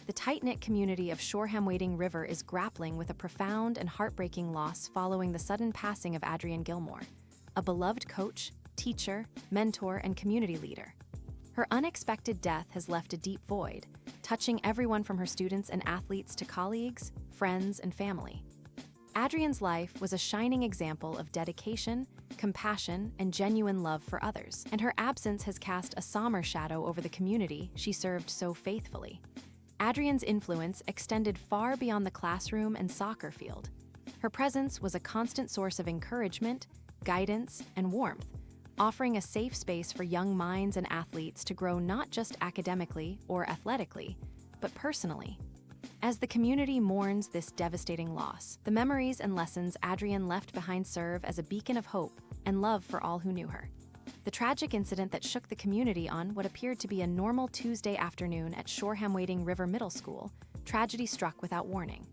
The tight-knit community of Shoreham-Wading River is grappling with a profound and heartbreaking loss following the sudden passing of Adrien Gilmore, a beloved coach, teacher, mentor, and community leader. Her unexpected death has left a deep void, touching everyone from her students and athletes to colleagues, friends, and family. Adrien's life was a shining example of dedication, compassion, and genuine love for others, and her absence has cast a somber shadow over the community she served so faithfully. Adrien's influence extended far beyond the classroom and soccer field. Her presence was a constant source of encouragement, guidance, and warmth, offering a safe space for young minds and athletes to grow not just academically or athletically, but personally. As the community mourns this devastating loss, the memories and lessons Adrien left behind serve as a beacon of hope and love for all who knew her. The tragic incident that shook the community on what appeared to be a normal Tuesday afternoon at Shoreham-Wading River Middle School, tragedy struck without warning.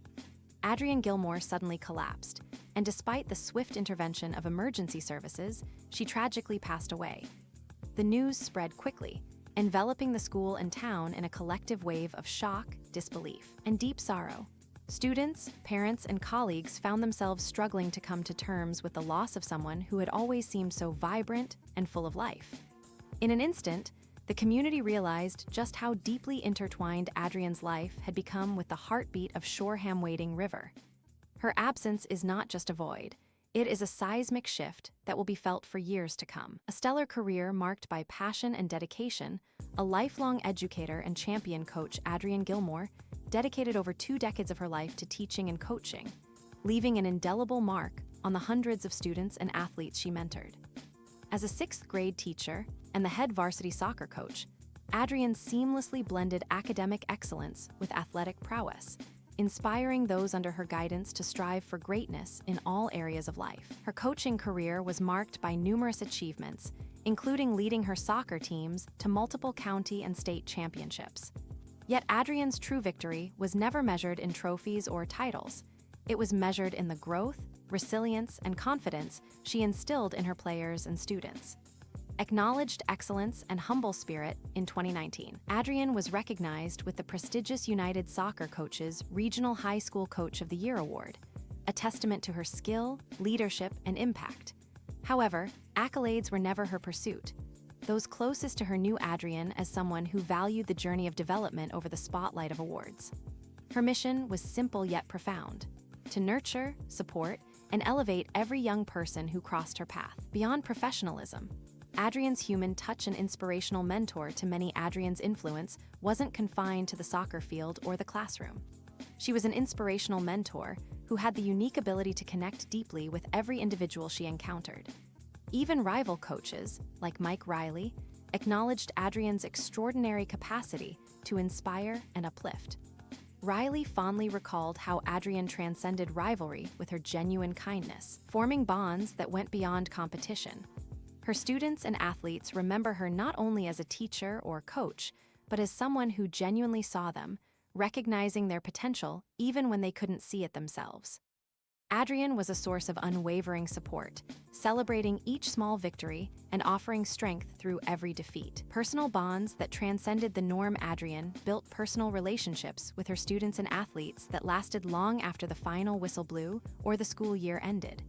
Adrien Gilmore suddenly collapsed, and despite the swift intervention of emergency services, she tragically passed away. The news spread quickly, enveloping the school and town in a collective wave of shock, disbelief, and deep sorrow. Students, parents, and colleagues found themselves struggling to come to terms with the loss of someone who had always seemed so vibrant and full of life. In an instant, the community realized just how deeply intertwined Adrien's life had become with the heartbeat of Shoreham-Wading River. Her absence is not just a void. It is a seismic shift that will be felt for years to come. A stellar career marked by passion and dedication, a lifelong educator and champion Coach Adrien Gilmore dedicated over 2 decades of her life to teaching and coaching, leaving an indelible mark on the hundreds of students and athletes she mentored. As a 6th grade teacher and the head varsity soccer coach, Adrien seamlessly blended academic excellence with athletic prowess, inspiring those under her guidance to strive for greatness in all areas of life. Her coaching career was marked by numerous achievements, including leading her soccer teams to multiple county and state championships. Yet Adrien's true victory was never measured in trophies or titles. It was measured in the growth, resilience, and confidence she instilled in her players and students. Acknowledged excellence and humble spirit in 2019, Adrien was recognized with the prestigious United Soccer Coaches Regional High School Coach of the Year award, a testament to her skill, leadership, and impact. However, accolades were never her pursuit. Those closest to her knew Adrien as someone who valued the journey of development over the spotlight of awards. Her mission was simple yet profound: to nurture, support, and elevate every young person who crossed her path. Beyond professionalism, Adrien's human touch and inspirational mentor to many. Adrien's influence wasn't confined to the soccer field or the classroom. She was an inspirational mentor who had the unique ability to connect deeply with every individual she encountered. Even rival coaches, like Mike Riley, acknowledged Adrien's extraordinary capacity to inspire and uplift. Riley fondly recalled how Adrien transcended rivalry with her genuine kindness, forming bonds that went beyond competition. Her students and athletes remember her not only as a teacher or coach, but as someone who genuinely saw them, recognizing their potential even when they couldn't see it themselves. Adrien was a source of unwavering support, celebrating each small victory and offering strength through every defeat. Personal bonds that transcended the norm. Adrien built personal relationships with her students and athletes that lasted long after the final whistle blew or the school year ended.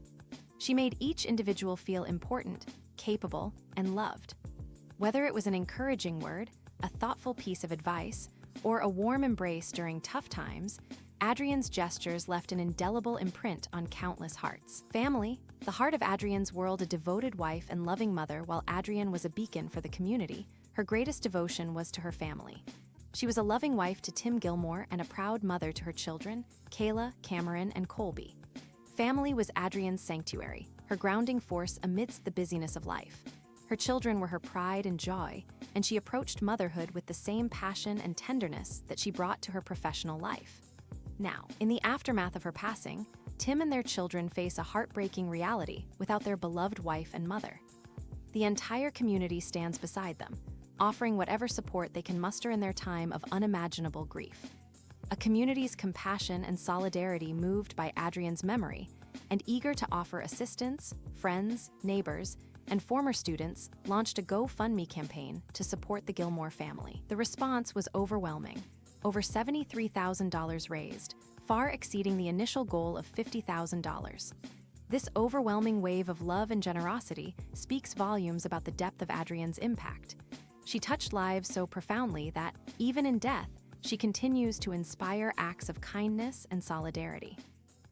She made each individual feel important, capable, and loved. Whether it was an encouraging word, a thoughtful piece of advice, or a warm embrace during tough times, Adrien's gestures left an indelible imprint on countless hearts. Family, the heart of Adrien's world. A devoted wife and loving mother. While Adrien was a beacon for the community, her greatest devotion was to her family. She was a loving wife to Tim Gilmore and a proud mother to her children, Kayla, Cameron, and Colby. Family was Adrien's sanctuary, her grounding force amidst the busyness of life. Her children were her pride and joy, and she approached motherhood with the same passion and tenderness that she brought to her professional life. Now, in the aftermath of her passing, Tim and their children face a heartbreaking reality without their beloved wife and mother. The entire community stands beside them, offering whatever support they can muster in their time of unimaginable grief. A community's compassion and solidarity moved by Adrien's memory, and eager to offer assistance, friends, neighbors, and former students launched a GoFundMe campaign to support the Gilmore family. The response was overwhelming. over $73,000 raised, far exceeding the initial goal of $50,000. This overwhelming wave of love and generosity speaks volumes about the depth of Adrien's impact. She touched lives so profoundly that, even in death, she continues to inspire acts of kindness and solidarity.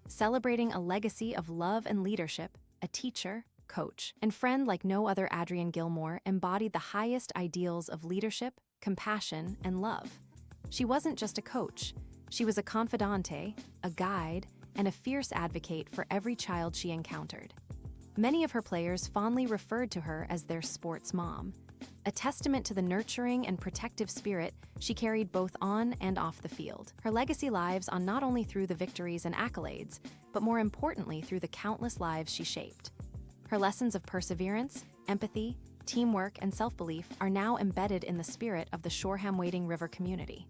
Celebrating a legacy of love and leadership, a teacher, coach, and friend like no other, Adrien Gilmore embodied the highest ideals of leadership, compassion, and love. She wasn't just a coach. She was a confidante, a guide, and a fierce advocate for every child she encountered. Many of her players fondly referred to her as their sports mom, a testament to the nurturing and protective spirit she carried both on and off the field. Her legacy lives on not only through the victories and accolades, but more importantly through the countless lives she shaped. Her lessons of perseverance, empathy, teamwork, and self-belief are now embedded in the spirit of the Shoreham-Wading River community.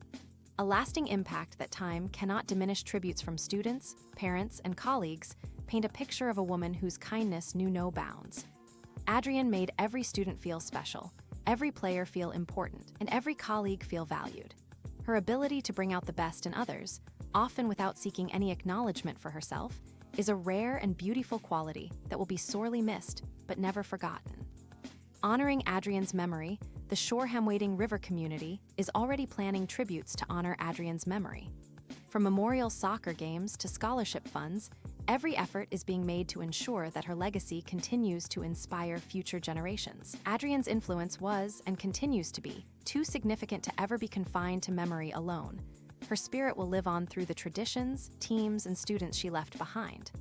A lasting impact that time cannot diminish. Tributes from students, parents, and colleagues paint a picture of a woman whose kindness knew no bounds. Adrien made every student feel special, every player feel important, and every colleague feel valued. Her ability to bring out the best in others, often without seeking any acknowledgement for herself, is a rare and beautiful quality that will be sorely missed, but never forgotten. Honoring Adrien's memory, the Shoreham-Wading River community is already planning tributes to honor Adrien's memory. From memorial soccer games to scholarship funds, every effort is being made to ensure that her legacy continues to inspire future generations. Adrien's influence was, and continues to be, too significant to ever be confined to memory alone. Her spirit will live on through the traditions, teams, and students she left behind.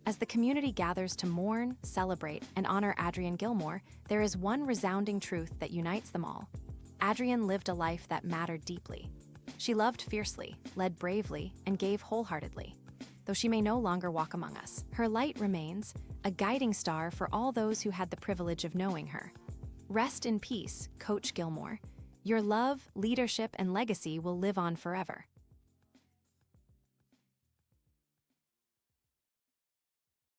As the community gathers to mourn, celebrate, and honor Adrien Gilmore, there is one resounding truth that unites them all. Adrien lived a life that mattered deeply. She loved fiercely, led bravely, and gave wholeheartedly. Though she may no longer walk among us, her light remains, a guiding star for all those who had the privilege of knowing her. Rest in peace, Coach Gilmore. Your love, leadership, and legacy will live on forever.